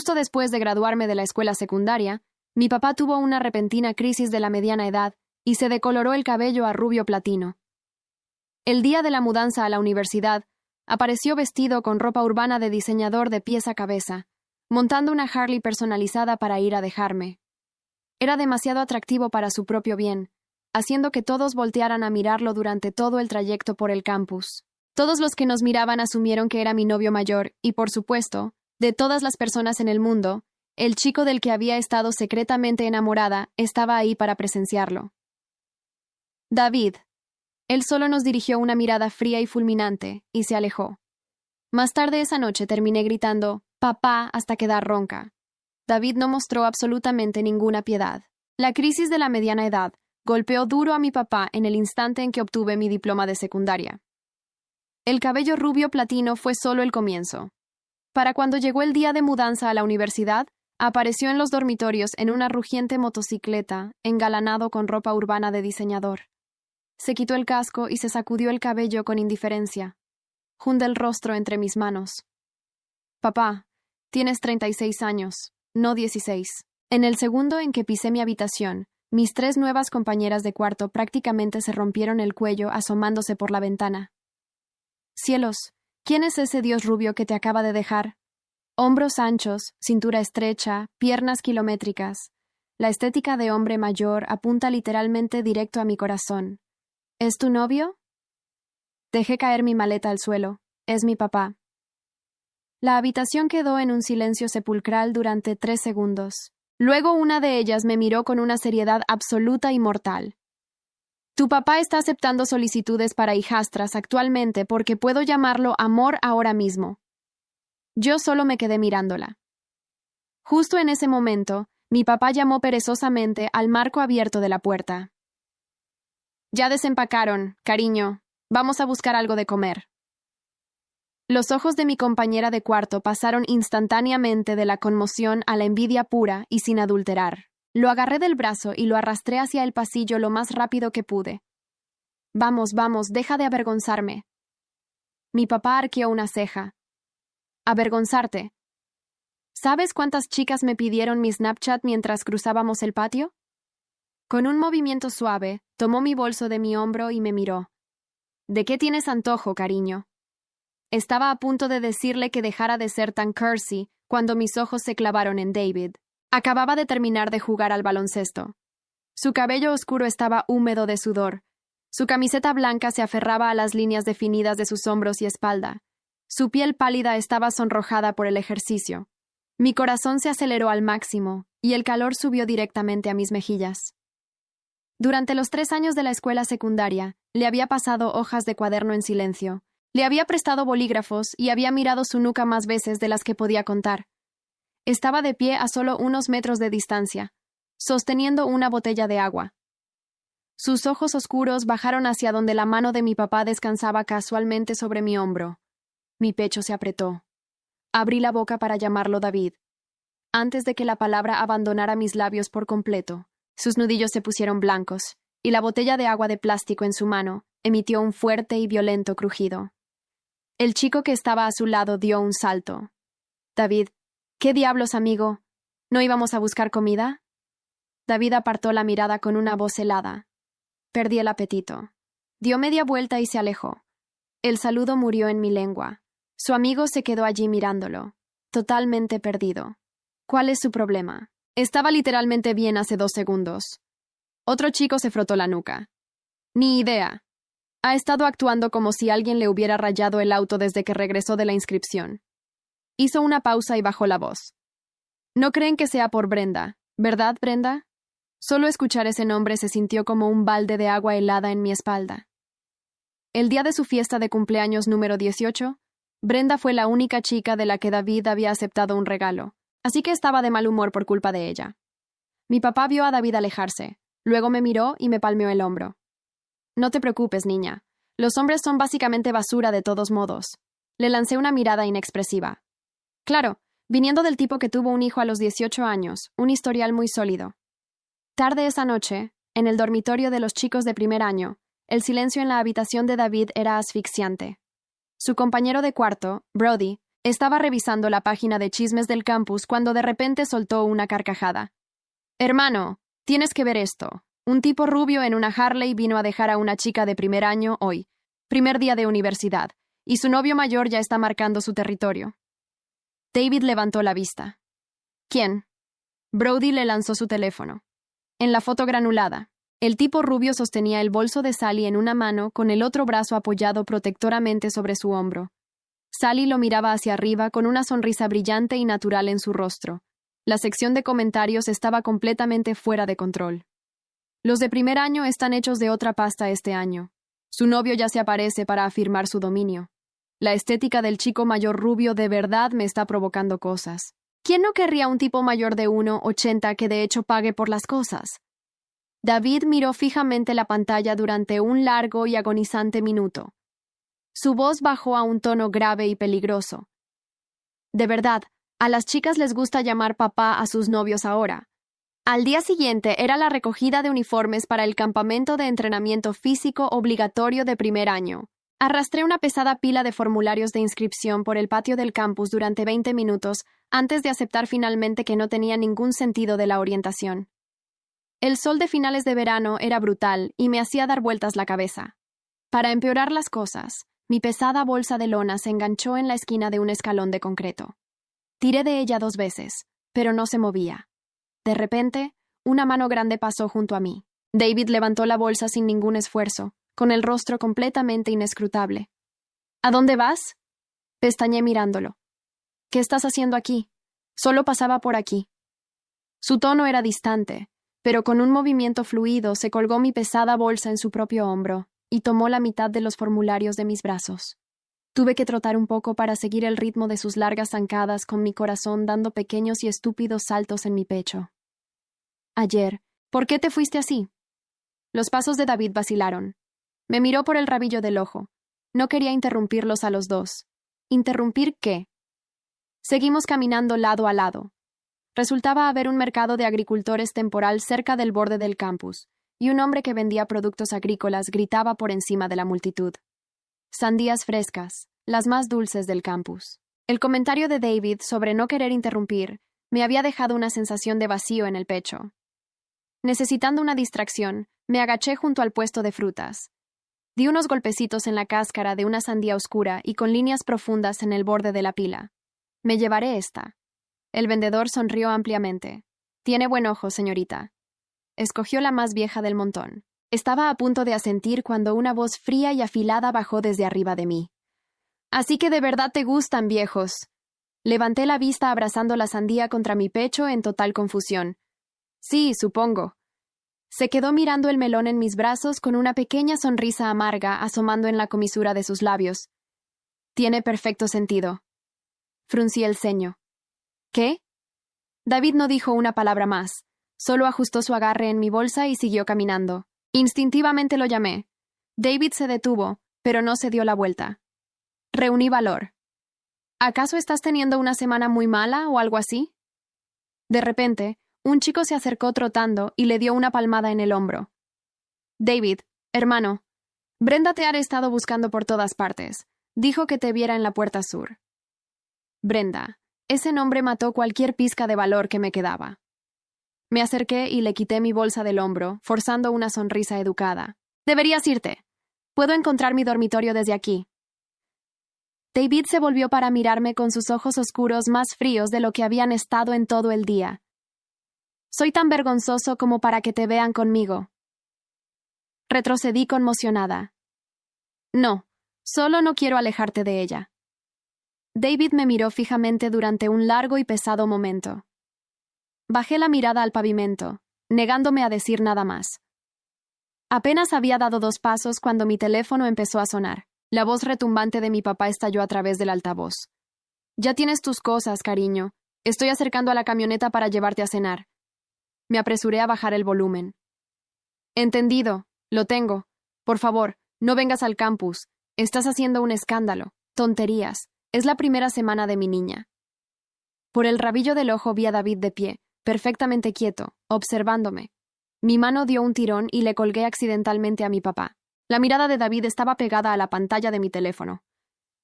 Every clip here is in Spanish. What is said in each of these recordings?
Justo después de graduarme de la escuela secundaria, mi papá tuvo una repentina crisis de la mediana edad y se decoloró el cabello a rubio platino. El día de la mudanza a la universidad, apareció vestido con ropa urbana de diseñador de pies a cabeza, montando una Harley personalizada para ir a dejarme. Era demasiado atractivo para su propio bien, haciendo que todos voltearan a mirarlo durante todo el trayecto por el campus. Todos los que nos miraban asumieron que era mi novio mayor y, por supuesto, de todas las personas en el mundo, el chico del que había estado secretamente enamorada estaba ahí para presenciarlo. David. Él solo nos dirigió una mirada fría y fulminante, y se alejó. Más tarde esa noche terminé gritando «papá» hasta quedar ronca. David no mostró absolutamente ninguna piedad. La crisis de la mediana edad golpeó duro a mi papá en el instante en que obtuve mi diploma de secundaria. El cabello rubio platino fue solo el comienzo. Para cuando llegó el día de mudanza a la universidad, apareció en los dormitorios en una rugiente motocicleta, engalanado con ropa urbana de diseñador. Se quitó el casco y se sacudió el cabello con indiferencia. Hunde el rostro entre mis manos. Papá, tienes 36 años, no 16. En el segundo en que pisé mi habitación, mis 3 nuevas compañeras de cuarto prácticamente se rompieron el cuello asomándose por la ventana. Cielos, ¿quién es ese dios rubio que te acaba de dejar? Hombros anchos, cintura estrecha, piernas kilométricas. La estética de hombre mayor apunta literalmente directo a mi corazón. ¿Es tu novio? Dejé caer mi maleta al suelo. Es mi papá. La habitación quedó en un silencio sepulcral durante 3 segundos. Luego una de ellas me miró con una seriedad absoluta y mortal. Tu papá está aceptando solicitudes para hijastras actualmente porque puedo llamarlo amor ahora mismo. Yo solo me quedé mirándola. Justo en ese momento, mi papá llamó perezosamente al marco abierto de la puerta. Ya desempacaron, cariño. Vamos a buscar algo de comer. Los ojos de mi compañera de cuarto pasaron instantáneamente de la conmoción a la envidia pura y sin adulterar. Lo agarré del brazo y lo arrastré hacia el pasillo lo más rápido que pude. Vamos, vamos, deja de avergonzarme. Mi papá arqueó una ceja. ¿Avergonzarte? ¿Sabes cuántas chicas me pidieron mi Snapchat mientras cruzábamos el patio? Con un movimiento suave, tomó mi bolso de mi hombro y me miró. ¿De qué tienes antojo, cariño? Estaba a punto de decirle que dejara de ser tan cursi cuando mis ojos se clavaron en David. Acababa de terminar de jugar al baloncesto. Su cabello oscuro estaba húmedo de sudor. Su camiseta blanca se aferraba a las líneas definidas de sus hombros y espalda. Su piel pálida estaba sonrojada por el ejercicio. Mi corazón se aceleró al máximo, y el calor subió directamente a mis mejillas. Durante los 3 años de la escuela secundaria, le había pasado hojas de cuaderno en silencio. Le había prestado bolígrafos y había mirado su nuca más veces de las que podía contar. Estaba de pie a solo unos metros de distancia, sosteniendo una botella de agua. Sus ojos oscuros bajaron hacia donde la mano de mi papá descansaba casualmente sobre mi hombro. Mi pecho se apretó. Abrí la boca para llamarlo David. Antes de que la palabra abandonara mis labios por completo, sus nudillos se pusieron blancos, y la botella de agua de plástico en su mano emitió un fuerte y violento crujido. El chico que estaba a su lado dio un salto. David, ¿qué diablos, amigo? ¿No íbamos a buscar comida? David apartó la mirada con una voz helada. Perdí el apetito. Dio media vuelta y se alejó. El saludo murió en mi lengua. Su amigo se quedó allí mirándolo, totalmente perdido. ¿Cuál es su problema? Estaba literalmente bien hace 2 segundos. Otro chico se frotó la nuca. Ni idea. Ha estado actuando como si alguien le hubiera rayado el auto desde que regresó de la inscripción. Hizo una pausa y bajó la voz. No creen que sea por Brenda, ¿verdad, Brenda? Solo escuchar ese nombre se sintió como un balde de agua helada en mi espalda. El día de su fiesta de cumpleaños número 18, Brenda fue la única chica de la que David había aceptado un regalo, así que estaba de mal humor por culpa de ella. Mi papá vio a David alejarse, luego me miró y me palmeó el hombro. No te preocupes, niña. Los hombres son básicamente basura de todos modos. Le lancé una mirada inexpresiva. Claro, viniendo del tipo que tuvo un hijo a los 18 años, un historial muy sólido. Tarde esa noche, en el dormitorio de los chicos de primer año, el silencio en la habitación de David era asfixiante. Su compañero de cuarto, Brody, Estaba revisando la página de chismes del campus cuando de repente soltó una carcajada. «Hermano, tienes que ver esto. Un tipo rubio en una Harley vino a dejar a una chica de primer año hoy, primer día de universidad, y su novio mayor ya está marcando su territorio». David levantó la vista. «¿Quién?» Brody le lanzó su teléfono. En la foto granulada, el tipo rubio sostenía el bolso de Sally en una mano con el otro brazo apoyado protectoramente sobre su hombro. Sally lo miraba hacia arriba con una sonrisa brillante y natural en su rostro. La sección de comentarios estaba completamente fuera de control. «Los de primer año están hechos de otra pasta este año. Su novio ya se aparece para afirmar su dominio. La estética del chico mayor rubio de verdad me está provocando cosas. ¿Quién no querría un tipo mayor de 1,80 que de hecho pague por las cosas?» David miró fijamente la pantalla durante un largo y agonizante minuto. Su voz bajó a un tono grave y peligroso. «De verdad, a las chicas les gusta llamar papá a sus novios ahora». Al día siguiente era la recogida de uniformes para el campamento de entrenamiento físico obligatorio de primer año. Arrastré una pesada pila de formularios de inscripción por el patio del campus durante 20 minutos antes de aceptar finalmente que no tenía ningún sentido de la orientación. El sol de finales de verano era brutal y me hacía dar vueltas la cabeza. Para empeorar las cosas, mi pesada bolsa de lona se enganchó en la esquina de un escalón de concreto. Tiré de ella 2 veces, pero no se movía. De repente, una mano grande pasó junto a mí. David levantó la bolsa sin ningún esfuerzo, con el rostro completamente inescrutable. «¿A dónde vas?» Pestañeé mirándolo. «¿Qué estás haciendo aquí? Solo pasaba por aquí». Su tono era distante, pero con un movimiento fluido se colgó mi pesada bolsa en su propio hombro y tomó la mitad de los formularios de mis brazos. Tuve que trotar un poco para seguir el ritmo de sus largas zancadas con mi corazón dando pequeños y estúpidos saltos en mi pecho. «Ayer, ¿por qué te fuiste así?» Los pasos de David vacilaron. Me miró por el rabillo del ojo. No quería interrumpirlos a los dos. ¿Interrumpir qué? Seguimos caminando lado a lado. Resultaba haber un mercado de agricultores temporal cerca del borde del campus, y un hombre que vendía productos agrícolas gritaba por encima de la multitud. Sandías frescas, las más dulces del campus. El comentario de David sobre no querer interrumpir me había dejado una sensación de vacío en el pecho. Necesitando una distracción, me agaché junto al puesto de frutas. Di unos golpecitos en la cáscara de una sandía oscura y con líneas profundas en el borde de la pila. «Me llevaré esta». El vendedor sonrió ampliamente. «Tiene buen ojo, señorita». Escogió la más vieja del montón. Estaba a punto de asentir cuando una voz fría y afilada bajó desde arriba de mí. «Así que de verdad te gustan, viejos». Levanté la vista abrazando la sandía contra mi pecho en total confusión. «Sí, supongo». Se quedó mirando el melón en mis brazos con una pequeña sonrisa amarga asomando en la comisura de sus labios. «Tiene perfecto sentido». Fruncí el ceño. «¿Qué?» David no dijo una palabra más. Solo ajustó su agarre en mi bolsa y siguió caminando. Instintivamente lo llamé. David se detuvo, pero no se dio la vuelta. Reuní valor. «¿Acaso estás teniendo una semana muy mala o algo así?» De repente, un chico se acercó trotando y le dio una palmada en el hombro. «David, hermano, Brenda te ha estado buscando por todas partes. Dijo que te viera en la puerta sur». Brenda. Ese nombre mató cualquier pizca de valor que me quedaba. Me acerqué y le quité mi bolsa del hombro, forzando una sonrisa educada. «Deberías irte. Puedo encontrar mi dormitorio desde aquí». David se volvió para mirarme con sus ojos oscuros más fríos de lo que habían estado en todo el día. «Soy tan vergonzoso como para que te vean conmigo». Retrocedí conmocionada. «No, solo no quiero alejarte de ella». David me miró fijamente durante un largo y pesado momento. Bajé la mirada al pavimento, negándome a decir nada más. Apenas había dado 2 pasos cuando mi teléfono empezó a sonar. La voz retumbante de mi papá estalló a través del altavoz. «Ya tienes tus cosas, cariño. Estoy acercando a la camioneta para llevarte a cenar». Me apresuré a bajar el volumen. «Entendido. Lo tengo. Por favor, no vengas al campus. Estás haciendo un escándalo. Tonterías. Es la primera semana de mi niña». Por el rabillo del ojo vi a David de pie, perfectamente quieto, observándome. Mi mano dio un tirón y le colgué accidentalmente a mi papá. La mirada de David estaba pegada a la pantalla de mi teléfono.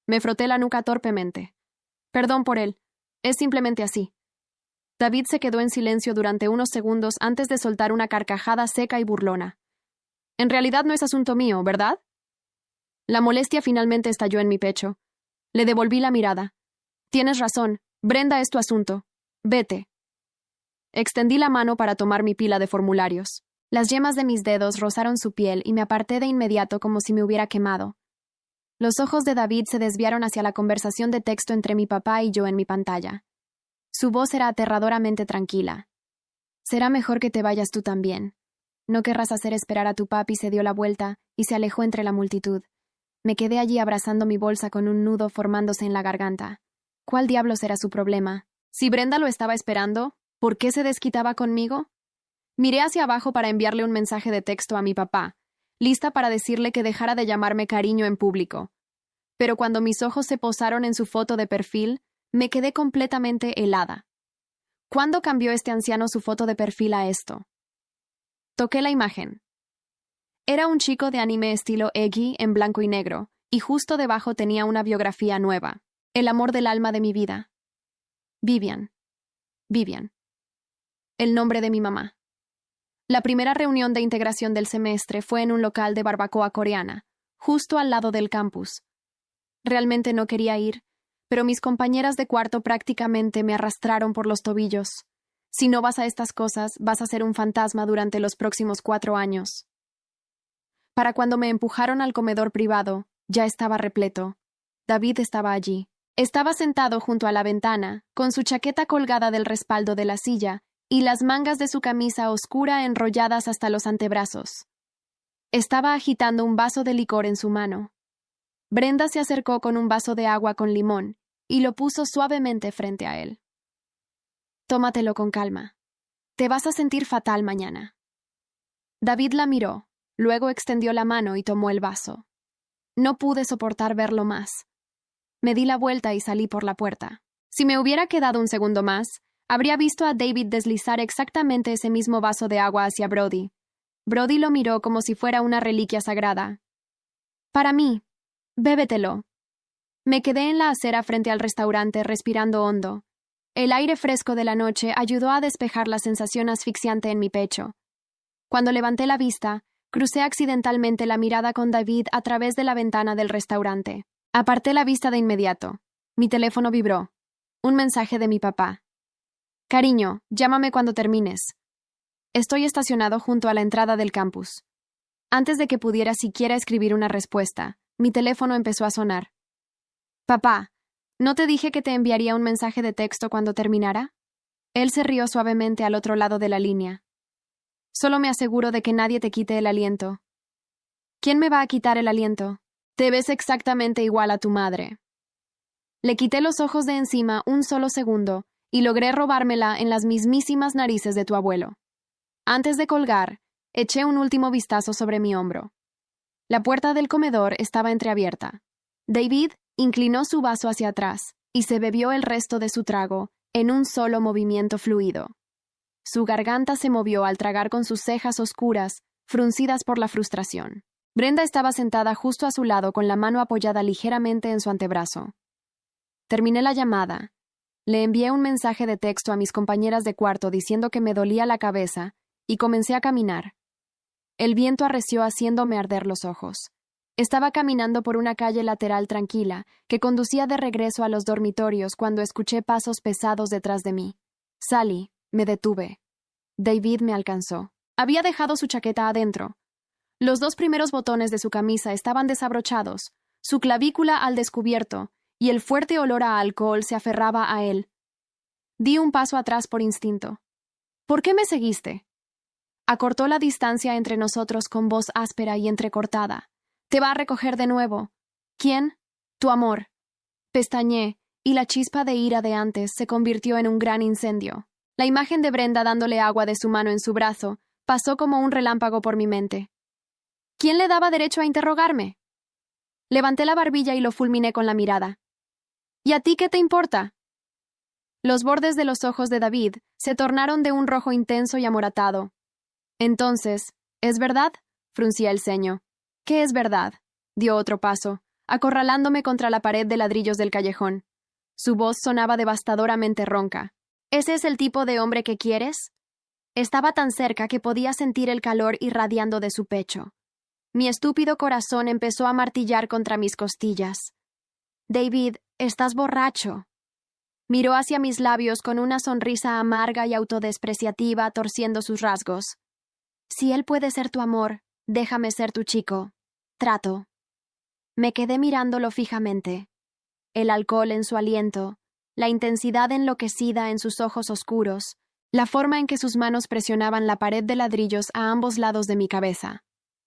Me froté la nuca torpemente. Perdón por él. Es simplemente así. David se quedó en silencio durante unos segundos antes de soltar una carcajada seca y burlona. En realidad no es asunto mío, ¿verdad? La molestia finalmente estalló en mi pecho. Le devolví la mirada. Tienes razón. Brenda es tu asunto. Vete. Extendí la mano para tomar mi pila de formularios. Las yemas de mis dedos rozaron su piel y me aparté de inmediato como si me hubiera quemado. Los ojos de David se desviaron hacia la conversación de texto entre mi papá y yo en mi pantalla. Su voz era aterradoramente tranquila. Será mejor que te vayas tú también. No querrás hacer esperar a tu papi. Se dio la vuelta y se alejó entre la multitud. Me quedé allí abrazando mi bolsa con un nudo formándose en la garganta. ¿Cuál diablos era su problema? Si Brenda lo estaba esperando, ¿por qué se desquitaba conmigo? Miré hacia abajo para enviarle un mensaje de texto a mi papá, lista para decirle que dejara de llamarme cariño en público. Pero cuando mis ojos se posaron en su foto de perfil, me quedé completamente helada. ¿Cuándo cambió este anciano su foto de perfil a esto? Toqué la imagen. Era un chico de anime estilo Eggy en blanco y negro, y justo debajo tenía una biografía nueva. El amor del alma de mi vida. Vivian. Vivian. El nombre de mi mamá. La primera reunión de integración del semestre fue en un local de barbacoa coreana, justo al lado del campus. Realmente no quería ir, pero mis compañeras de cuarto prácticamente me arrastraron por los tobillos. Si no vas a estas cosas, vas a ser un fantasma durante los próximos 4 años. Para cuando me empujaron al comedor privado, ya estaba repleto. David estaba allí. Estaba sentado junto a la ventana, con su chaqueta colgada del respaldo de la silla y las mangas de su camisa oscura enrolladas hasta los antebrazos. Estaba agitando un vaso de licor en su mano. Brenda se acercó con un vaso de agua con limón y lo puso suavemente frente a él. Tómatelo con calma. Te vas a sentir fatal mañana. David la miró, luego extendió la mano y tomó el vaso. No pude soportar verlo más. Me di la vuelta y salí por la puerta. Si me hubiera quedado un segundo más, habría visto a David deslizar exactamente ese mismo vaso de agua hacia Brody. Brody lo miró como si fuera una reliquia sagrada. Para mí, bébetelo. Me quedé en la acera frente al restaurante respirando hondo. El aire fresco de la noche ayudó a despejar la sensación asfixiante en mi pecho. Cuando levanté la vista, crucé accidentalmente la mirada con David a través de la ventana del restaurante. Aparté la vista de inmediato. Mi teléfono vibró. Un mensaje de mi papá. Cariño, llámame cuando termines. Estoy estacionado junto a la entrada del campus. Antes de que pudiera siquiera escribir una respuesta, mi teléfono empezó a sonar. Papá, ¿no te dije que te enviaría un mensaje de texto cuando terminara? Él se rió suavemente al otro lado de la línea. Solo me aseguro de que nadie te quite el aliento. ¿Quién me va a quitar el aliento? Te ves exactamente igual a tu madre. Le quité los ojos de encima un solo segundo y logré robármela en las mismísimas narices de tu abuelo. Antes de colgar, eché un último vistazo sobre mi hombro. La puerta del comedor estaba entreabierta. David inclinó su vaso hacia atrás y se bebió el resto de su trago en un solo movimiento fluido. Su garganta se movió al tragar con sus cejas oscuras, fruncidas por la frustración. Brenda estaba sentada justo a su lado con la mano apoyada ligeramente en su antebrazo. Terminé la llamada. Le envié un mensaje de texto a mis compañeras de cuarto diciendo que me dolía la cabeza y comencé a caminar. El viento arreció haciéndome arder los ojos. Estaba caminando por una calle lateral tranquila que conducía de regreso a los dormitorios cuando escuché pasos pesados detrás de mí. Salí, me detuve. David me alcanzó. Había dejado su chaqueta adentro. Los 2 primeros botones de su camisa estaban desabrochados, su clavícula al descubierto, y el fuerte olor a alcohol se aferraba a él. Di un paso atrás por instinto. ¿Por qué me seguiste? Acortó la distancia entre nosotros con voz áspera y entrecortada. Te va a recoger de nuevo. ¿Quién? Tu amor. Pestañeé, y la chispa de ira de antes se convirtió en un gran incendio. La imagen de Brenda dándole agua de su mano en su brazo pasó como un relámpago por mi mente. ¿Quién le daba derecho a interrogarme? Levanté la barbilla y lo fulminé con la mirada. ¿Y a ti qué te importa? Los bordes de los ojos de David se tornaron de un rojo intenso y amoratado. Entonces, ¿es verdad? Fruncía el ceño. ¿Qué es verdad? Dio otro paso, acorralándome contra la pared de ladrillos del callejón. Su voz sonaba devastadoramente ronca. ¿Ese es el tipo de hombre que quieres? Estaba tan cerca que podía sentir el calor irradiando de su pecho. Mi estúpido corazón empezó a martillar contra mis costillas. David, estás borracho. Miró hacia mis labios con una sonrisa amarga y autodespreciativa, torciendo sus rasgos. Si él puede ser tu amor, déjame ser tu chico. Trato. Me quedé mirándolo fijamente. El alcohol en su aliento, la intensidad enloquecida en sus ojos oscuros, la forma en que sus manos presionaban la pared de ladrillos a ambos lados de mi cabeza.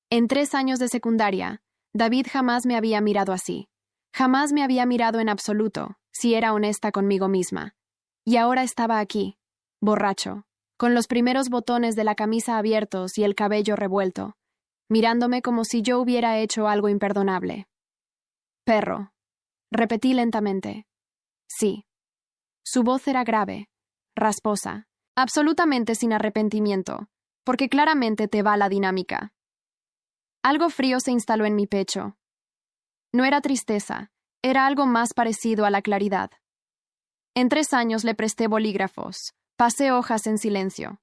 En 3 años de secundaria, David jamás me había mirado así. Jamás me había mirado en absoluto, si era honesta conmigo misma. Y ahora estaba aquí, borracho, con los primeros botones de la camisa abiertos y el cabello revuelto, mirándome como si yo hubiera hecho algo imperdonable. Perro. Repetí lentamente. Sí. Su voz era grave, rasposa, absolutamente sin arrepentimiento, porque claramente te va la dinámica. Algo frío se instaló en mi pecho. No era tristeza, era algo más parecido a la claridad. En 3 años le presté bolígrafos, pasé hojas en silencio.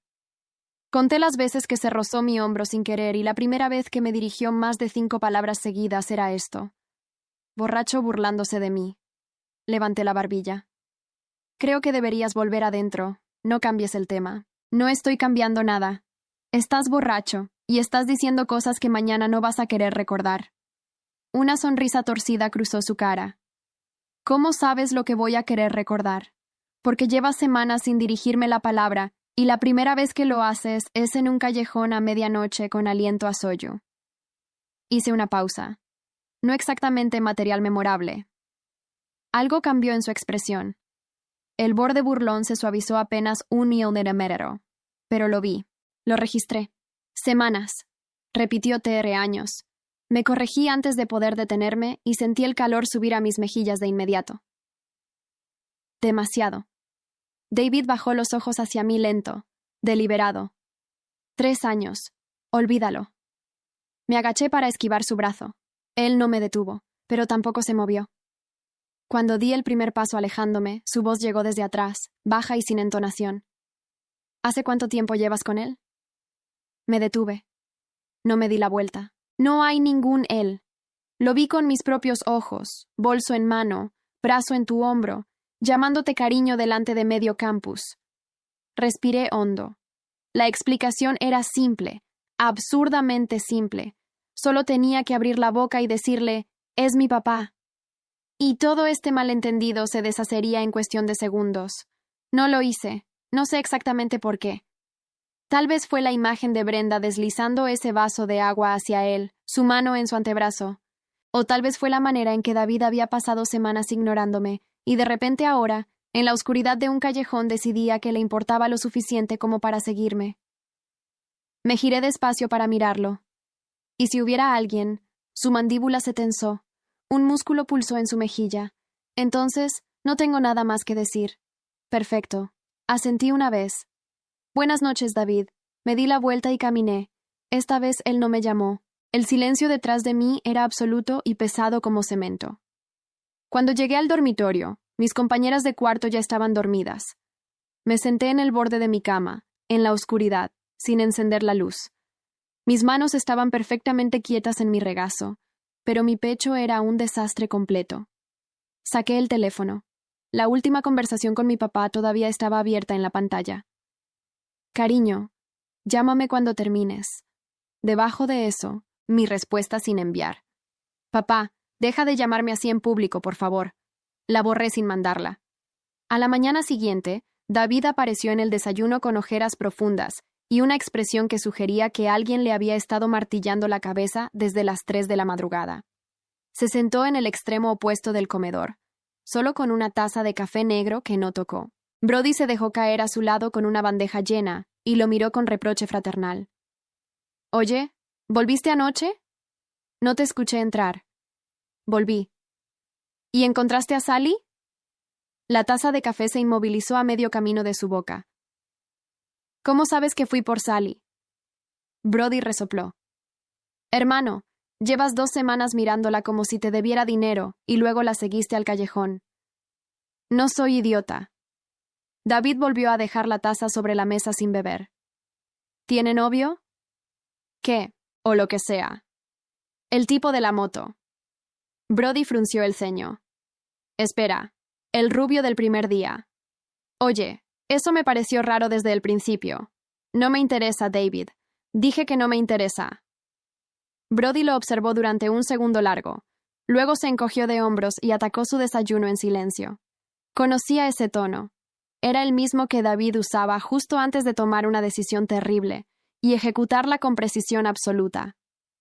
Conté las veces que se rozó mi hombro sin querer y la primera vez que me dirigió más de 5 palabras seguidas era esto. Borracho burlándose de mí. Levanté la barbilla. Creo que deberías volver adentro. No cambies el tema. No estoy cambiando nada. Estás borracho y estás diciendo cosas que mañana no vas a querer recordar. Una sonrisa torcida cruzó su cara. ¿Cómo sabes lo que voy a querer recordar? Porque llevas semanas sin dirigirme la palabra y la primera vez que lo haces es en un callejón a medianoche con aliento a sollo. Hice una pausa. No exactamente material memorable. Algo cambió en su expresión. El borde burlón se suavizó apenas 1 milímetro. Pero lo vi. Lo registré. Semanas. Repitió TR años. Me corregí antes de poder detenerme y sentí el calor subir a mis mejillas de inmediato. Demasiado. David bajó los ojos hacia mí lento, deliberado. 3 años. Olvídalo. Me agaché para esquivar su brazo. Él no me detuvo, pero tampoco se movió. Cuando di el primer paso alejándome, su voz llegó desde atrás, baja y sin entonación. ¿Hace cuánto tiempo llevas con él? Me detuve. No me di la vuelta. No hay ningún él. Lo vi con mis propios ojos, bolso en mano, brazo en tu hombro, llamándote cariño delante de medio campus. Respiré hondo. La explicación era simple, absurdamente simple. Solo tenía que abrir la boca y decirle, es mi papá. Y todo este malentendido se deshacería en cuestión de segundos. No lo hice, no sé exactamente por qué. Tal vez fue la imagen de Brenda deslizando ese vaso de agua hacia él, su mano en su antebrazo. O tal vez fue la manera en que David había pasado semanas ignorándome, y de repente ahora, en la oscuridad de un callejón, decidía que le importaba lo suficiente como para seguirme. Me giré despacio para mirarlo. Y si hubiera alguien, su mandíbula se tensó, un músculo pulsó en su mejilla. Entonces, no tengo nada más que decir. Perfecto. Asentí una vez. Buenas noches, David. Me di la vuelta y caminé. Esta vez él no me llamó. El silencio detrás de mí era absoluto y pesado como cemento. Cuando llegué al dormitorio, mis compañeras de cuarto ya estaban dormidas. Me senté en el borde de mi cama, en la oscuridad, sin encender la luz. Mis manos estaban perfectamente quietas en mi regazo, pero mi pecho era un desastre completo. Saqué el teléfono. La última conversación con mi papá todavía estaba abierta en la pantalla. Cariño, llámame cuando termines. Debajo de eso, mi respuesta sin enviar. Papá, deja de llamarme así en público, por favor. La borré sin mandarla. A la mañana siguiente, David apareció en el desayuno con ojeras profundas y una expresión que sugería que alguien le había estado martillando la cabeza desde las 3 de la madrugada. Se sentó en el extremo opuesto del comedor, solo con una taza de café negro que no tocó. Brody se dejó caer a su lado con una bandeja llena y lo miró con reproche fraternal. Oye, ¿volviste anoche? No te escuché entrar. Volví. ¿Y encontraste a Sally? La taza de café se inmovilizó a medio camino de su boca. ¿Cómo sabes que fui por Sally? Brody resopló. Hermano, llevas 2 semanas mirándola como si te debiera dinero y luego la seguiste al callejón. No soy idiota. David volvió a dejar la taza sobre la mesa sin beber. ¿Tiene novio? ¿Qué? O lo que sea. El tipo de la moto. Brody frunció el ceño. Espera, el rubio del primer día. Oye, eso me pareció raro desde el principio. No me interesa, David. Dije que no me interesa. Brody lo observó durante un segundo largo. Luego se encogió de hombros y atacó su desayuno en silencio. Conocía ese tono. Era el mismo que David usaba justo antes de tomar una decisión terrible y ejecutarla con precisión absoluta.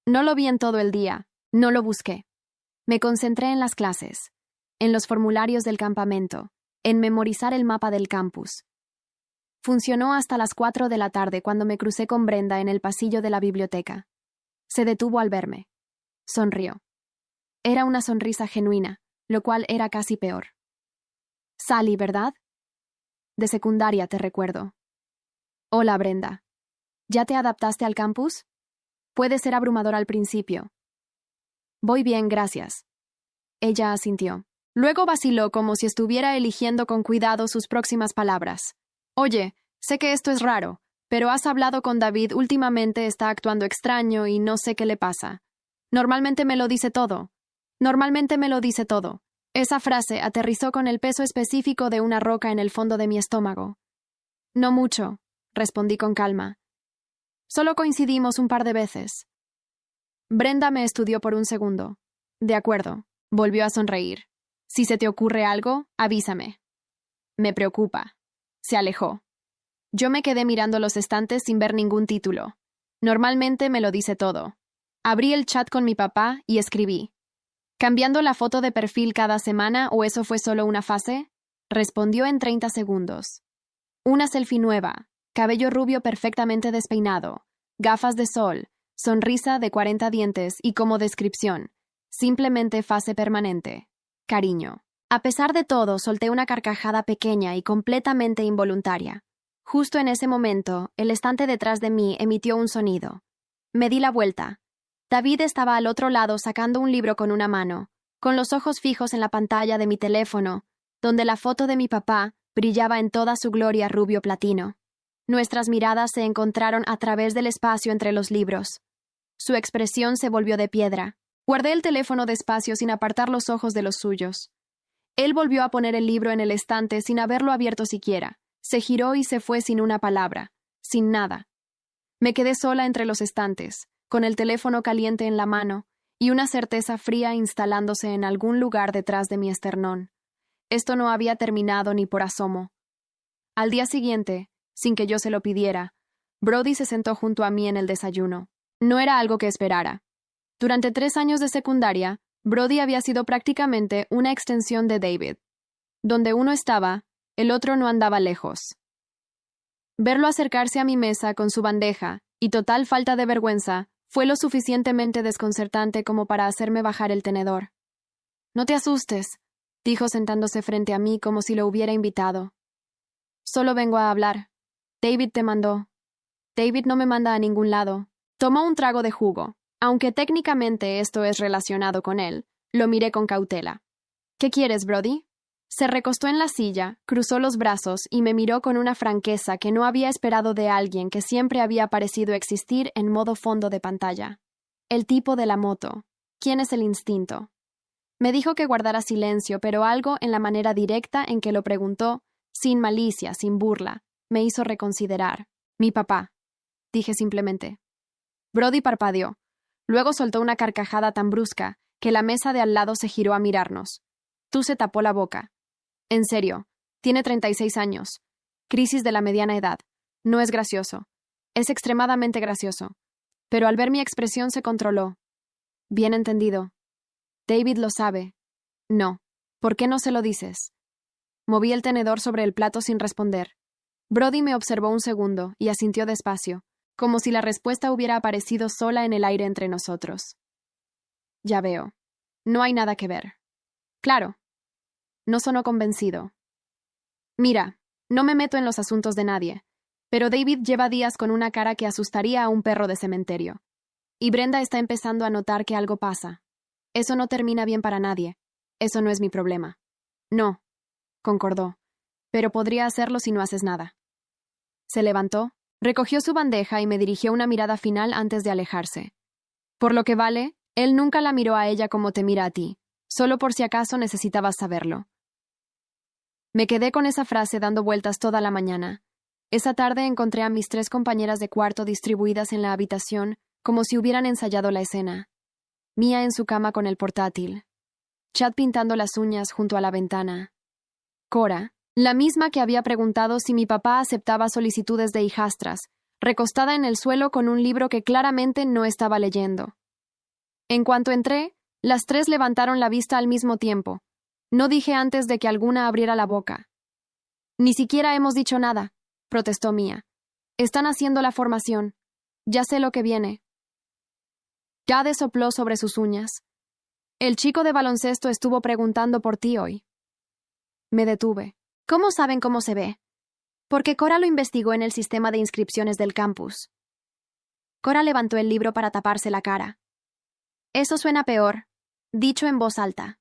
No lo vi en todo el día, no lo busqué. Me concentré en las clases, en los formularios del campamento, en memorizar el mapa del campus. Funcionó hasta las 4 de la tarde cuando me crucé con Brenda en el pasillo de la biblioteca. Se detuvo al verme. Sonrió. Era una sonrisa genuina, lo cual era casi peor. Sally, ¿verdad? De secundaria, te recuerdo. Hola, Brenda. ¿Ya te adaptaste al campus? Puede ser abrumador al principio. Voy bien, gracias. Ella asintió. Luego vaciló como si estuviera eligiendo con cuidado sus próximas palabras. Oye, sé que esto es raro, pero has hablado con David últimamente, está actuando extraño y no sé qué le pasa. Normalmente me lo dice todo. Esa frase aterrizó con el peso específico de una roca en el fondo de mi estómago. No mucho, respondí con calma. Solo coincidimos un par de veces. Brenda me estudió por un segundo. De acuerdo, volvió a sonreír. Si se te ocurre algo, avísame. Me preocupa. Se alejó. Yo me quedé mirando los estantes sin ver ningún título. Normalmente me lo dice todo. Abrí el chat con mi papá y escribí. ¿Cambiando la foto de perfil cada semana o eso fue solo una fase? Respondió en 30 segundos. Una selfie nueva, cabello rubio perfectamente despeinado, gafas de sol, sonrisa de 40 dientes y como descripción, simplemente fase permanente. Cariño. A pesar de todo, solté una carcajada pequeña y completamente involuntaria. Justo en ese momento, el estante detrás de mí emitió un sonido. Me di la vuelta. David estaba al otro lado sacando un libro con una mano, con los ojos fijos en la pantalla de mi teléfono, donde la foto de mi papá brillaba en toda su gloria rubio platino. Nuestras miradas se encontraron a través del espacio entre los libros. Su expresión se volvió de piedra. Guardé el teléfono despacio sin apartar los ojos de los suyos. Él volvió a poner el libro en el estante sin haberlo abierto siquiera. Se giró y se fue sin una palabra, sin nada. Me quedé sola entre los estantes, con el teléfono caliente en la mano y una certeza fría instalándose en algún lugar detrás de mi esternón. Esto no había terminado ni por asomo. Al día siguiente, sin que yo se lo pidiera, Brody se sentó junto a mí en el desayuno. No era algo que esperara. Durante 3 años de secundaria, Brody había sido prácticamente una extensión de David. Donde uno estaba, el otro no andaba lejos. Verlo acercarse a mi mesa con su bandeja, y total falta de vergüenza, fue lo suficientemente desconcertante como para hacerme bajar el tenedor. No te asustes, dijo sentándose frente a mí como si lo hubiera invitado. Solo vengo a hablar. David te mandó. David no me manda a ningún lado. Tomó un trago de jugo. Aunque técnicamente esto es relacionado con él, lo miré con cautela. ¿Qué quieres, Brody? Se recostó en la silla, cruzó los brazos y me miró con una franqueza que no había esperado de alguien que siempre había parecido existir en modo fondo de pantalla. El tipo de la moto. ¿Quién es el instinto? Me dijo que guardara silencio, pero algo en la manera directa en que lo preguntó, sin malicia, sin burla, me hizo reconsiderar. Mi papá, dije simplemente. Brody parpadeó. Luego soltó una carcajada tan brusca que la mesa de al lado se giró a mirarnos. Tú se tapó la boca. En serio, tiene 36 años. Crisis de la mediana edad. No es gracioso. Es extremadamente gracioso. Pero al ver mi expresión se controló. Bien entendido. David lo sabe. No. ¿Por qué no se lo dices? Moví el tenedor sobre el plato sin responder. Brody me observó un segundo y asintió despacio, como si la respuesta hubiera aparecido sola en el aire entre nosotros. Ya veo. No hay nada que ver. Claro. No sonó convencido. Mira, no me meto en los asuntos de nadie, pero David lleva días con una cara que asustaría a un perro de cementerio. Y Brenda está empezando a notar que algo pasa. Eso no termina bien para nadie. Eso no es mi problema. No. concordó. Pero podría hacerlo si no haces nada. Se levantó, recogió su bandeja y me dirigió una mirada final antes de alejarse. Por lo que vale, él nunca la miró a ella como te mira a ti, solo por si acaso necesitabas saberlo. Me quedé con esa frase dando vueltas toda la mañana. Esa tarde encontré a mis 3 compañeras de cuarto distribuidas en la habitación, como si hubieran ensayado la escena. Mia en su cama con el portátil. Chad pintando las uñas junto a la ventana. Cora, la misma que había preguntado si mi papá aceptaba solicitudes de hijastras, recostada en el suelo con un libro que claramente no estaba leyendo. En cuanto entré, las 3 levantaron la vista al mismo tiempo. No dije antes de que alguna abriera la boca. Ni siquiera hemos dicho nada, protestó Mia. Están haciendo la formación. Ya sé lo que viene. Jade sopló sobre sus uñas. El chico de baloncesto estuvo preguntando por ti hoy. Me detuve. ¿Cómo saben cómo se ve? Porque Cora lo investigó en el sistema de inscripciones del campus. Cora levantó el libro para taparse la cara. Eso suena peor, dicho en voz alta.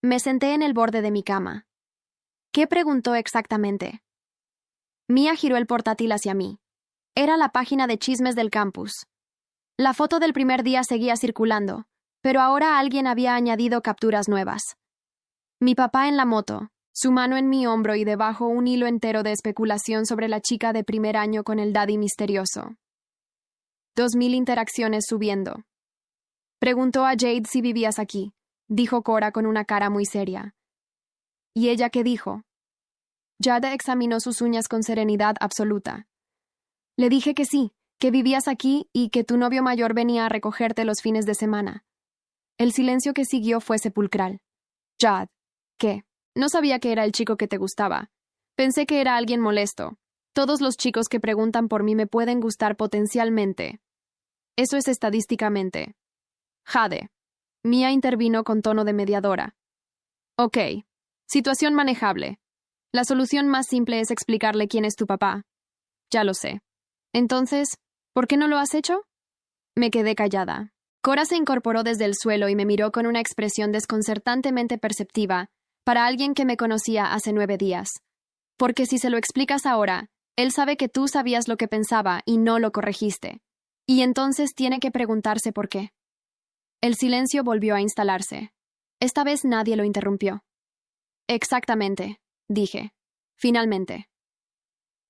Me senté en el borde de mi cama. ¿Qué preguntó exactamente? Mia giró el portátil hacia mí. Era la página de chismes del campus. La foto del primer día seguía circulando, pero ahora alguien había añadido capturas nuevas. Mi papá en la moto, su mano en mi hombro y debajo un hilo entero de especulación sobre la chica de primer año con el daddy misterioso. 2000 interacciones subiendo. Preguntó a Jade si vivías aquí, dijo Cora con una cara muy seria. ¿Y ella qué dijo? Jade examinó sus uñas con serenidad absoluta. Le dije que sí, que vivías aquí y que tu novio mayor venía a recogerte los fines de semana. El silencio que siguió fue sepulcral. Jade, ¿qué? No sabía que era el chico que te gustaba. Pensé que era alguien molesto. Todos los chicos que preguntan por mí me pueden gustar potencialmente. Eso es estadísticamente. Jade. Mia intervino con tono de mediadora. Ok. Situación manejable. La solución más simple es explicarle quién es tu papá. Ya lo sé. Entonces, ¿por qué no lo has hecho? Me quedé callada. Cora se incorporó desde el suelo y me miró con una expresión desconcertantemente perceptiva para alguien que me conocía hace 9 días. Porque si se lo explicas ahora, él sabe que tú sabías lo que pensaba y no lo corregiste. Y entonces tiene que preguntarse por qué. El silencio volvió a instalarse. Esta vez nadie lo interrumpió. Exactamente, dije. Finalmente.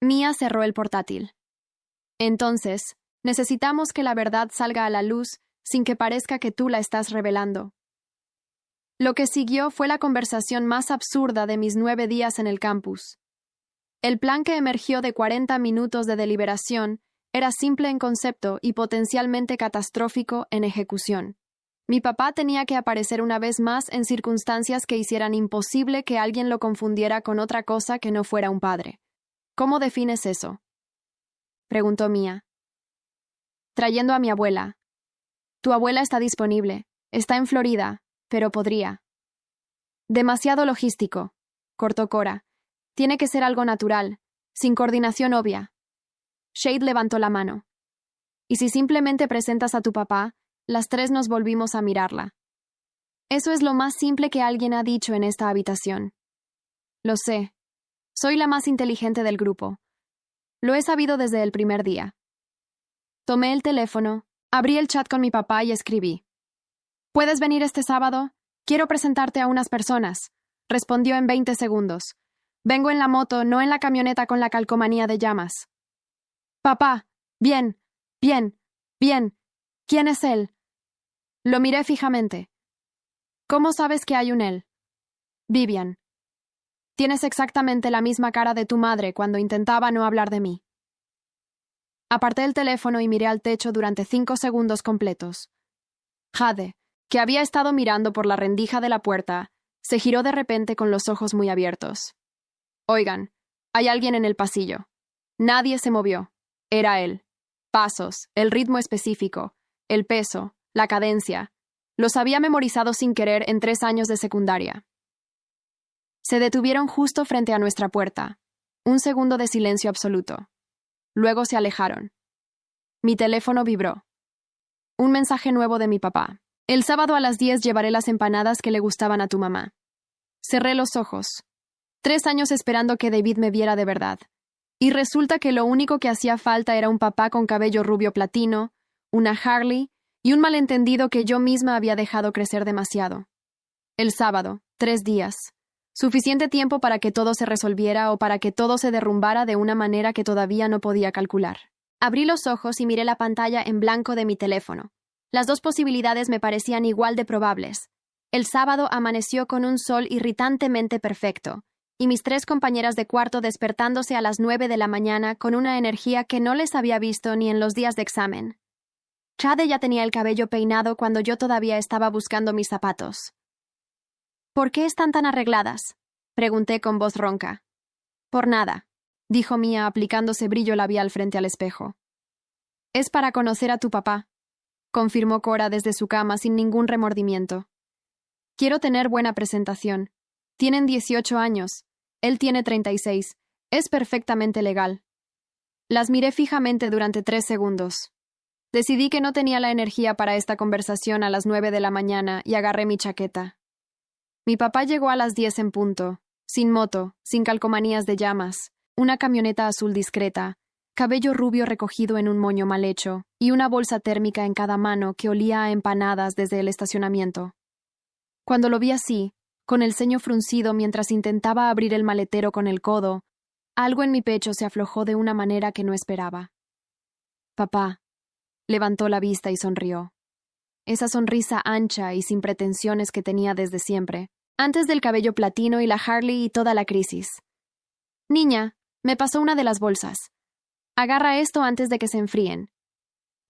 Mia cerró el portátil. Entonces, necesitamos que la verdad salga a la luz sin que parezca que tú la estás revelando. Lo que siguió fue la conversación más absurda de mis 9 días en el campus. El plan que emergió de 40 minutos de deliberación era simple en concepto y potencialmente catastrófico en ejecución. Mi papá tenía que aparecer una vez más en circunstancias que hicieran imposible que alguien lo confundiera con otra cosa que no fuera un padre. ¿Cómo defines eso? Preguntó Mia. Trayendo a mi abuela. Tu abuela está disponible. Está en Florida, pero podría. Demasiado logístico, cortó Cora. Tiene que ser algo natural, sin coordinación obvia. Shade levantó la mano. ¿Y si simplemente presentas a tu papá? Las 3 nos volvimos a mirarla. Eso es lo más simple que alguien ha dicho en esta habitación. Lo sé. Soy la más inteligente del grupo. Lo he sabido desde el primer día. Tomé el teléfono, abrí el chat con mi papá y escribí. ¿Puedes venir este sábado? Quiero presentarte a unas personas, respondió en 20 segundos. Vengo en la moto, no en la camioneta con la calcomanía de llamas. Papá, bien, bien, bien. ¿Quién es él? Lo miré fijamente. ¿Cómo sabes que hay un él? Vivian. Tienes exactamente la misma cara de tu madre cuando intentaba no hablar de mí. Aparté el teléfono y miré al techo durante 5 segundos completos. Jade, que había estado mirando por la rendija de la puerta, se giró de repente con los ojos muy abiertos. Oigan, hay alguien en el pasillo. Nadie se movió. Era él. Pasos, el ritmo específico, el peso, la cadencia. Los había memorizado sin querer en 3 años de secundaria. Se detuvieron justo frente a nuestra puerta. Un segundo de silencio absoluto. Luego se alejaron. Mi teléfono vibró. Un mensaje nuevo de mi papá. El sábado a las 10 llevaré las empanadas que le gustaban a tu mamá. Cerré los ojos. 3 años esperando que David me viera de verdad. Y resulta que lo único que hacía falta era un papá con cabello rubio platino, una Harley y un malentendido que yo misma había dejado crecer demasiado. El sábado, 3 días. Suficiente tiempo para que todo se resolviera o para que todo se derrumbara de una manera que todavía no podía calcular. Abrí los ojos y miré la pantalla en blanco de mi teléfono. Las dos posibilidades me parecían igual de probables. El sábado amaneció con un sol irritantemente perfecto, y mis 3 compañeras de cuarto despertándose a las 9 de la mañana con una energía que no les había visto ni en los días de examen. Jade ya tenía el cabello peinado cuando yo todavía estaba buscando mis zapatos. ¿Por qué están tan arregladas?, pregunté con voz ronca. Por nada, dijo Mia aplicándose brillo labial frente al espejo. Es para conocer a tu papá, confirmó Cora desde su cama sin ningún remordimiento. Quiero tener buena presentación. Tienen 18 años. Él tiene 36. Es perfectamente legal. Las miré fijamente durante 3 segundos. Decidí que no tenía la energía para esta conversación a las 9 de la mañana y agarré mi chaqueta. Mi papá llegó a las 10 en punto, sin moto, sin calcomanías de llamas, una camioneta azul discreta, cabello rubio recogido en un moño mal hecho y una bolsa térmica en cada mano que olía a empanadas desde el estacionamiento. Cuando lo vi así, con el ceño fruncido mientras intentaba abrir el maletero con el codo, algo en mi pecho se aflojó de una manera que no esperaba. Papá, levantó la vista y sonrió. Esa sonrisa ancha y sin pretensiones que tenía desde siempre, antes del cabello platino y la Harley y toda la crisis. Niña, me pasó una de las bolsas. Agarra esto antes de que se enfríen.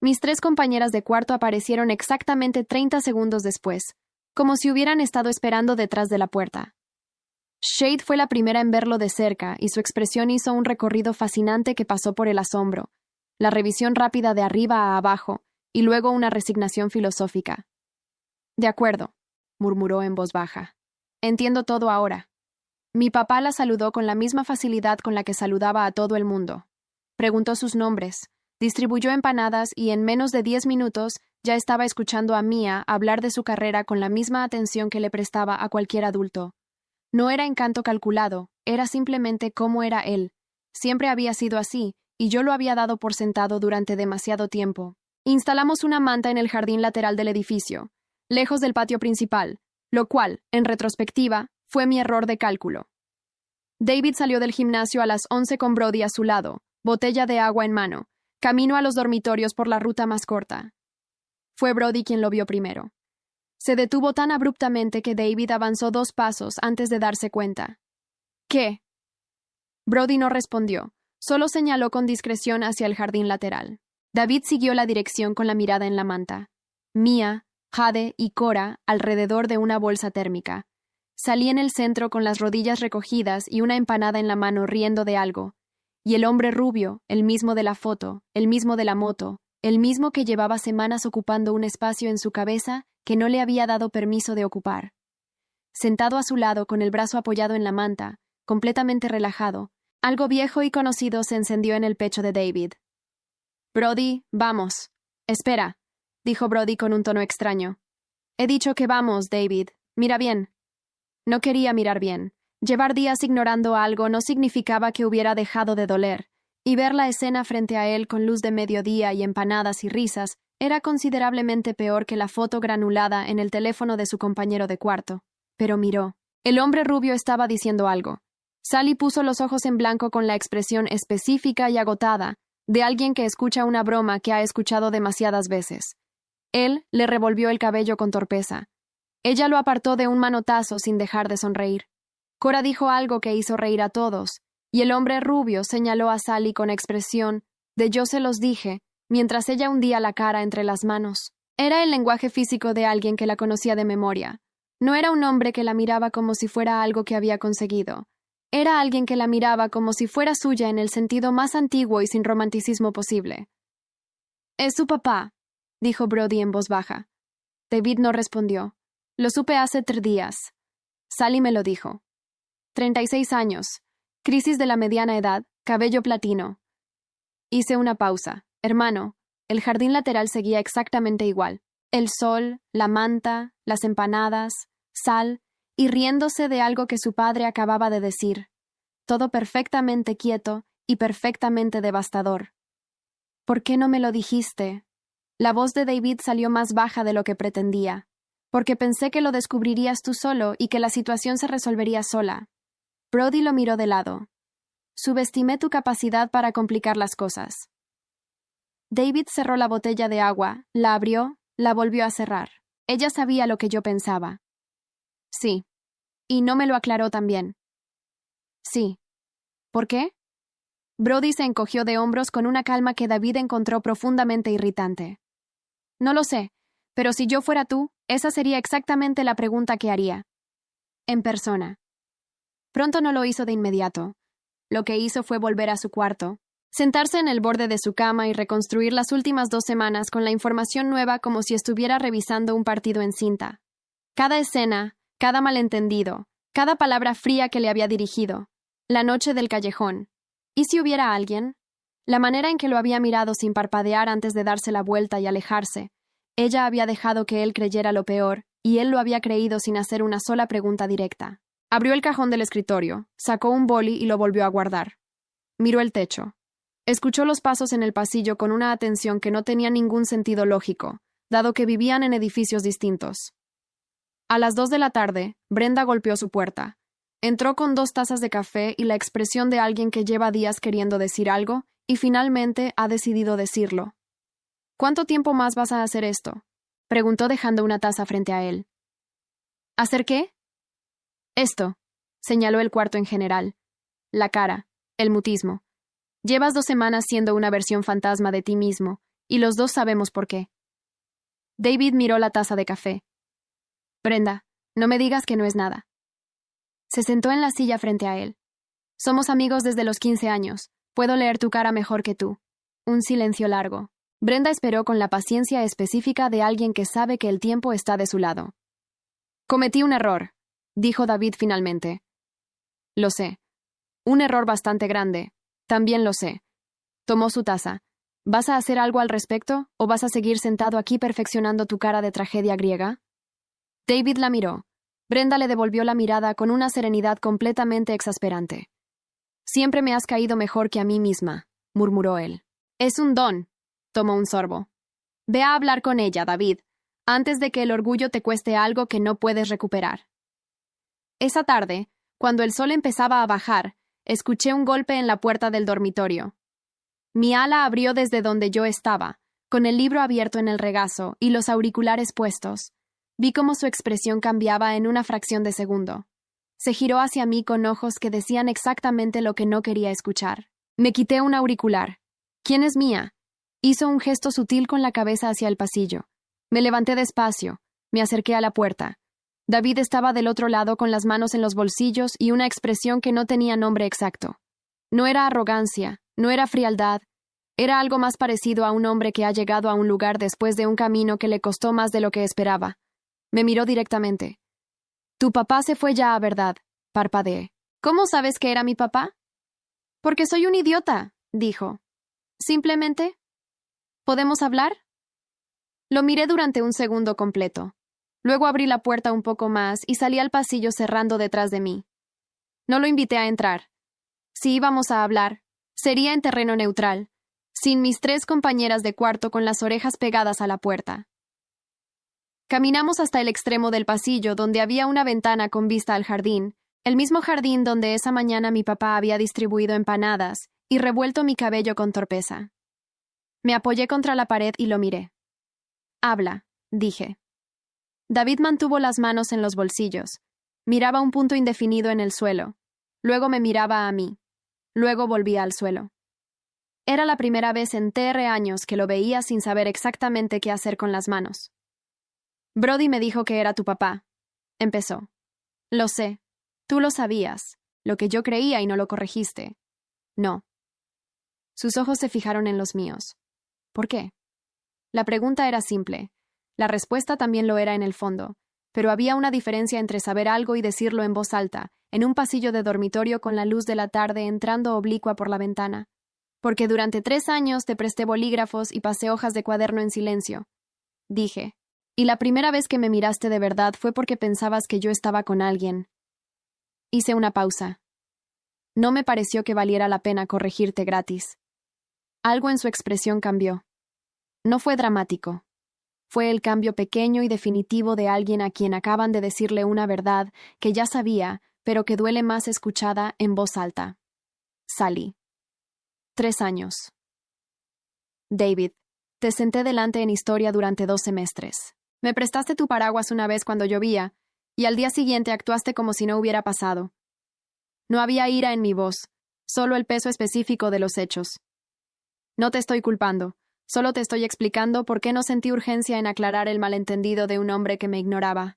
Mis 3 compañeras de cuarto aparecieron exactamente 30 segundos después, como si hubieran estado esperando detrás de la puerta. Shade fue la primera en verlo de cerca y su expresión hizo un recorrido fascinante que pasó por el asombro, la revisión rápida de arriba a abajo y luego una resignación filosófica. De acuerdo, murmuró en voz baja. Entiendo todo ahora. Mi papá la saludó con la misma facilidad con la que saludaba a todo el mundo. Preguntó sus nombres, distribuyó empanadas y en menos de 10 minutos ya estaba escuchando a Mia hablar de su carrera con la misma atención que le prestaba a cualquier adulto. No era encanto calculado, era simplemente cómo era él. Siempre había sido así, y yo lo había dado por sentado durante demasiado tiempo. Instalamos una manta en el jardín lateral del edificio, lejos del patio principal, lo cual, en retrospectiva, fue mi error de cálculo. David salió del gimnasio a las 11 con Brody a su lado, botella de agua en mano, camino a los dormitorios por la ruta más corta. Fue Brody quien lo vio primero. Se detuvo tan abruptamente que David avanzó 2 pasos antes de darse cuenta. ¿Qué? Brody no respondió, solo señaló con discreción hacia el jardín lateral. David siguió la dirección con la mirada en la manta. Mia, Jade y Cora alrededor de una bolsa térmica. Salí en el centro con las rodillas recogidas y una empanada en la mano riendo de algo. Y el hombre rubio, el mismo de la foto, el mismo de la moto, el mismo que llevaba semanas ocupando un espacio en su cabeza que no le había dado permiso de ocupar. Sentado a su lado con el brazo apoyado en la manta, completamente relajado, algo viejo y conocido se encendió en el pecho de David. Brody, vamos. Espera, dijo Brody con un tono extraño. He dicho que vamos, David. Mira bien. No quería mirar bien. Llevar días ignorando algo no significaba que hubiera dejado de doler, y ver la escena frente a él con luz de mediodía y empanadas y risas era considerablemente peor que la foto granulada en el teléfono de su compañero de cuarto. Pero miró. El hombre rubio estaba diciendo algo. Sally puso los ojos en blanco con la expresión específica y agotada de alguien que escucha una broma que ha escuchado demasiadas veces. Él le revolvió el cabello con torpeza. Ella lo apartó de un manotazo sin dejar de sonreír. Cora dijo algo que hizo reír a todos, y el hombre rubio señaló a Sally con expresión de «yo se los dije», mientras ella hundía la cara entre las manos. Era el lenguaje físico de alguien que la conocía de memoria. No era un hombre que la miraba como si fuera algo que había conseguido. Era alguien que la miraba como si fuera suya en el sentido más antiguo y sin romanticismo posible. «Es su papá», dijo Brody en voz baja. David no respondió. «Lo supe hace 3 días. Sally me lo dijo. 36 años. Crisis de la mediana edad. Cabello platino». Hice una pausa. Hermano, el jardín lateral seguía exactamente igual. El sol, la manta, las empanadas, Sal y riéndose de algo que su padre acababa de decir. Todo perfectamente quieto y perfectamente devastador. ¿Por qué no me lo dijiste? La voz de David salió más baja de lo que pretendía, porque pensé que lo descubrirías tú solo y que la situación se resolvería sola. Brody lo miró de lado. Subestimé tu capacidad para complicar las cosas. David cerró la botella de agua, la abrió, la volvió a cerrar. Ella sabía lo que yo pensaba. Sí. Y no me lo aclaró también. Sí. ¿Por qué? Brody se encogió de hombros con una calma que David encontró profundamente irritante. No lo sé, pero si yo fuera tú, esa sería exactamente la pregunta que haría. En persona. Pronto no lo hizo de inmediato. Lo que hizo fue volver a su cuarto, sentarse en el borde de su cama y reconstruir las últimas 2 semanas con la información nueva como si estuviera revisando un partido en cinta. Cada escena, cada malentendido, cada palabra fría que le había dirigido. La noche del callejón. ¿Y si hubiera alguien? La manera en que lo había mirado sin parpadear antes de darse la vuelta y alejarse. Ella había dejado que él creyera lo peor, y él lo había creído sin hacer una sola pregunta directa. Abrió el cajón del escritorio, sacó un boli y lo volvió a guardar. Miró el techo. Escuchó los pasos en el pasillo con una atención que no tenía ningún sentido lógico, dado que vivían en edificios distintos. A las 2 de la tarde, Brenda golpeó su puerta. Entró con 2 tazas de café y la expresión de alguien que lleva días queriendo decir algo y finalmente ha decidido decirlo. ¿Cuánto tiempo más vas a hacer esto? Preguntó dejando una taza frente a él. ¿Hacer qué? Esto, señaló el cuarto en general. La cara, el mutismo. Llevas 2 semanas siendo una versión fantasma de ti mismo, y los dos sabemos por qué. David miró la taza de café. Brenda, no me digas que no es nada. Se sentó en la silla frente a él. Somos amigos desde los 15 años. Puedo leer tu cara mejor que tú. Un silencio largo. Brenda esperó con la paciencia específica de alguien que sabe que el tiempo está de su lado. Cometí un error, dijo David finalmente. Lo sé. Un error bastante grande. También lo sé. Tomó su taza. ¿Vas a hacer algo al respecto o vas a seguir sentado aquí perfeccionando tu cara de tragedia griega? David la miró. Brenda le devolvió la mirada con una serenidad completamente exasperante. Siempre me has caído mejor que a mí misma, murmuró él. Es un don. Tomó un sorbo. Ve a hablar con ella, David, antes de que el orgullo te cueste algo que no puedes recuperar. Esa tarde, cuando el sol empezaba a bajar, escuché un golpe en la puerta del dormitorio. Mi ala abrió desde donde yo estaba, con el libro abierto en el regazo y los auriculares puestos. Vi cómo su expresión cambiaba en una fracción de segundo. Se giró hacia mí con ojos que decían exactamente lo que no quería escuchar. Me quité un auricular. ¿Quién es Mía? Hizo un gesto sutil con la cabeza hacia el pasillo. Me levanté despacio. Me acerqué a la puerta. David estaba del otro lado con las manos en los bolsillos y una expresión que no tenía nombre exacto. No era arrogancia, no era frialdad. Era algo más parecido a un hombre que ha llegado a un lugar después de un camino que le costó más de lo que esperaba. Me miró directamente. Tu papá se fue ya, ¿verdad? Parpadeé. ¿Cómo sabes que era mi papá? Porque soy un idiota, dijo. Simplemente. ¿Podemos hablar? Lo miré durante un segundo completo. Luego abrí la puerta un poco más y salí al pasillo cerrando detrás de mí. No lo invité a entrar. Si íbamos a hablar, sería en terreno neutral, sin mis 3 compañeras de cuarto con las orejas pegadas a la puerta. Caminamos hasta el extremo del pasillo donde había una ventana con vista al jardín, el mismo jardín donde esa mañana mi papá había distribuido empanadas y revuelto mi cabello con torpeza. Me apoyé contra la pared y lo miré. Habla, dije. David mantuvo las manos en los bolsillos. Miraba un punto indefinido en el suelo. Luego me miraba a mí. Luego volvía al suelo. Era la primera vez en años que lo veía sin saber exactamente qué hacer con las manos. Brody me dijo que era tu papá. Empezó. Lo sé. Tú lo sabías. Lo que yo creía y no lo corregiste. No. Sus ojos se fijaron en los míos. ¿Por qué? La pregunta era simple. La respuesta también lo era en el fondo. Pero había una diferencia entre saber algo y decirlo en voz alta, en un pasillo de dormitorio con la luz de la tarde entrando oblicua por la ventana. Porque durante 3 años te presté bolígrafos y pasé hojas de cuaderno en silencio. Dije. Y la primera vez que me miraste de verdad fue porque pensabas que yo estaba con alguien. Hice una pausa. No me pareció que valiera la pena corregirte gratis. Algo en su expresión cambió. No fue dramático. Fue el cambio pequeño y definitivo de alguien a quien acaban de decirle una verdad que ya sabía, pero que duele más escuchada en voz alta. Sally. 3 años. David, te senté delante en historia durante 2 semestres. Me prestaste tu paraguas una vez cuando llovía, y al día siguiente actuaste como si no hubiera pasado. No había ira en mi voz, solo el peso específico de los hechos. No te estoy culpando, solo te estoy explicando por qué no sentí urgencia en aclarar el malentendido de un hombre que me ignoraba.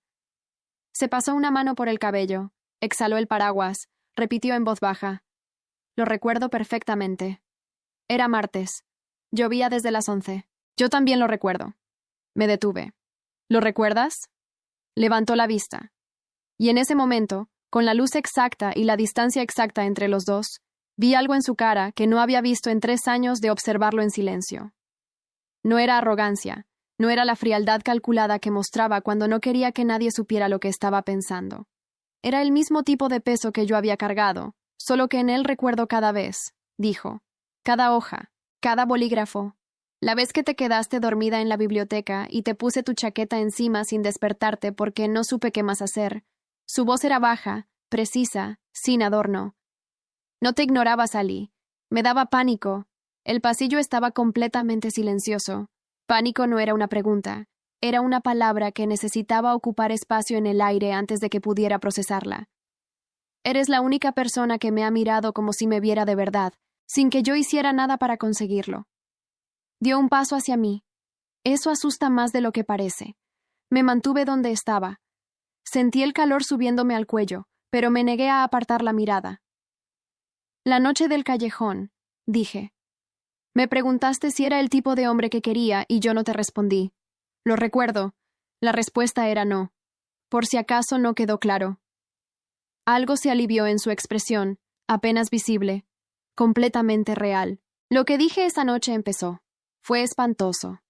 Se pasó una mano por el cabello, exhaló el paraguas, repitió en voz baja. Lo recuerdo perfectamente. Era martes. Llovía desde las 11. Yo también lo recuerdo. Me detuve. ¿Lo recuerdas? Levantó la vista. Y en ese momento, con la luz exacta y la distancia exacta entre los dos, vi algo en su cara que no había visto en 3 años de observarlo en silencio. No era arrogancia, no era la frialdad calculada que mostraba cuando no quería que nadie supiera lo que estaba pensando. Era el mismo tipo de peso que yo había cargado, solo que en él recuerdo cada vez, dijo, cada hoja, cada bolígrafo. La vez que te quedaste dormida en la biblioteca y te puse tu chaqueta encima sin despertarte porque no supe qué más hacer. Su voz era baja, precisa, sin adorno. No te ignoraba, Sally. Me daba pánico. El pasillo estaba completamente silencioso. Pánico no era una pregunta. Era una palabra que necesitaba ocupar espacio en el aire antes de que pudiera procesarla. Eres la única persona que me ha mirado como si me viera de verdad, sin que yo hiciera nada para conseguirlo. Dio un paso hacia mí. Eso asusta más de lo que parece. Me mantuve donde estaba. Sentí el calor subiéndome al cuello, pero me negué a apartar la mirada. La noche del callejón, dije. Me preguntaste si era el tipo de hombre que quería y yo no te respondí. Lo recuerdo. La respuesta era no. Por si acaso no quedó claro. Algo se alivió en su expresión, apenas visible, completamente real. Lo que dije esa noche empezó. Fue espantoso.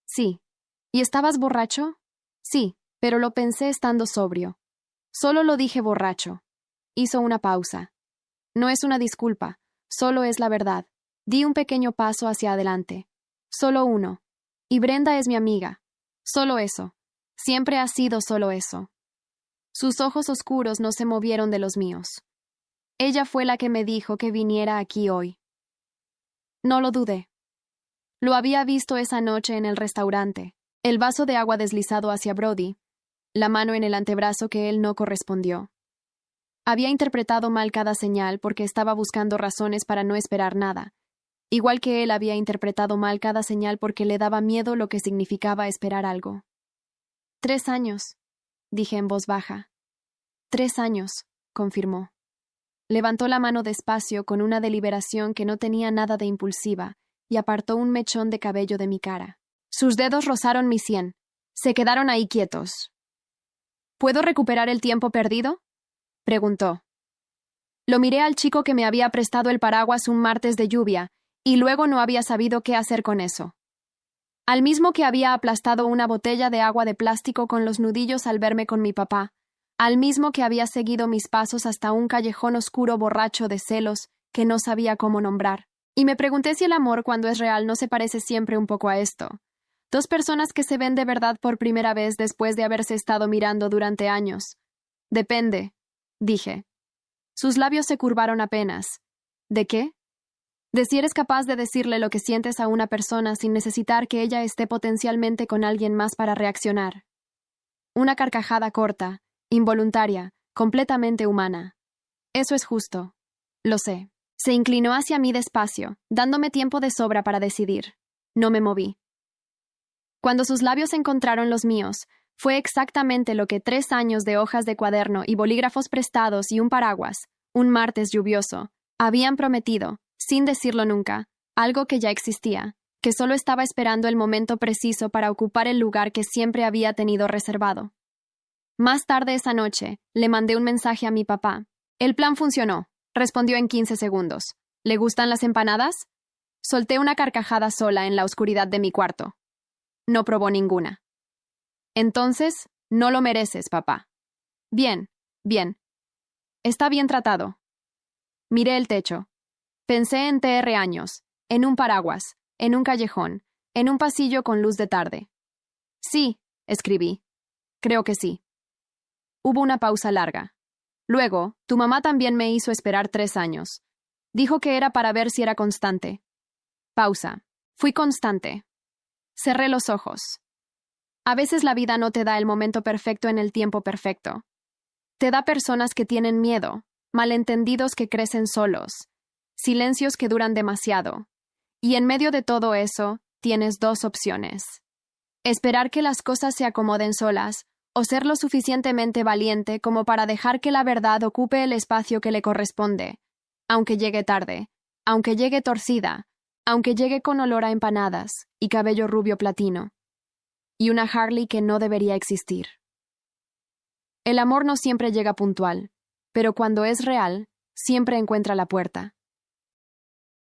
Sí. ¿Y estabas borracho? Sí, pero lo pensé estando sobrio. Solo lo dije borracho. Hizo una pausa. No es una disculpa, solo es la verdad. Di un pequeño paso hacia adelante. Solo uno. Y Brenda es mi amiga. Solo eso. Siempre ha sido solo eso. Sus ojos oscuros no se movieron de los míos. Ella fue la que me dijo que viniera aquí hoy. No lo dudé. Lo había visto esa noche en el restaurante, el vaso de agua deslizado hacia Brody, la mano en el antebrazo que él no correspondió. Había interpretado mal cada señal porque estaba buscando razones para no esperar nada, igual que él había interpretado mal cada señal porque le daba miedo lo que significaba esperar algo. 3 años, dije en voz baja. 3 años, confirmó. Levantó la mano despacio con una deliberación que no tenía nada de impulsiva y apartó un mechón de cabello de mi cara. Sus dedos rozaron mi sien. Se quedaron ahí quietos. ¿Puedo recuperar el tiempo perdido?, preguntó. Lo miré al chico que me había prestado el paraguas un martes de lluvia, y luego no había sabido qué hacer con eso. Al mismo que había aplastado una botella de agua de plástico con los nudillos al verme con mi papá, al mismo que había seguido mis pasos hasta un callejón oscuro borracho de celos que no sabía cómo nombrar. Y me pregunté si el amor cuando es real no se parece siempre un poco a esto. 2 personas que se ven de verdad por primera vez después de haberse estado mirando durante años. Depende, dije. Sus labios se curvaron apenas. ¿De qué? De si eres capaz de decirle lo que sientes a una persona sin necesitar que ella esté potencialmente con alguien más para reaccionar. Una carcajada corta, involuntaria, completamente humana. Eso es justo. Lo sé. Se inclinó hacia mí despacio, dándome tiempo de sobra para decidir. No me moví. Cuando sus labios encontraron los míos, fue exactamente lo que 3 años de hojas de cuaderno y bolígrafos prestados y un paraguas, un martes lluvioso, habían prometido, sin decirlo nunca, algo que ya existía, que solo estaba esperando el momento preciso para ocupar el lugar que siempre había tenido reservado. Más tarde esa noche, le mandé un mensaje a mi papá. El plan funcionó, respondió en 15 segundos. ¿Le gustan las empanadas? Solté una carcajada sola en la oscuridad de mi cuarto. No probó ninguna. Entonces, no lo mereces, papá. Bien, bien. Está bien tratado. Miré el techo. Pensé en años, en un paraguas, en un callejón, en un pasillo con luz de tarde. Sí, escribí. Creo que sí. Hubo una pausa larga. Luego, tu mamá también me hizo esperar 3 años. Dijo que era para ver si era constante. Pausa. Fui constante. Cerré los ojos. A veces la vida no te da el momento perfecto en el tiempo perfecto. Te da personas que tienen miedo, malentendidos que crecen solos, silencios que duran demasiado. Y en medio de todo eso, tienes 2 opciones. Esperar que las cosas se acomoden solas, o ser lo suficientemente valiente como para dejar que la verdad ocupe el espacio que le corresponde, aunque llegue tarde, aunque llegue torcida, aunque llegue con olor a empanadas y cabello rubio platino. Y una Harley que no debería existir. El amor no siempre llega puntual, pero cuando es real, siempre encuentra la puerta.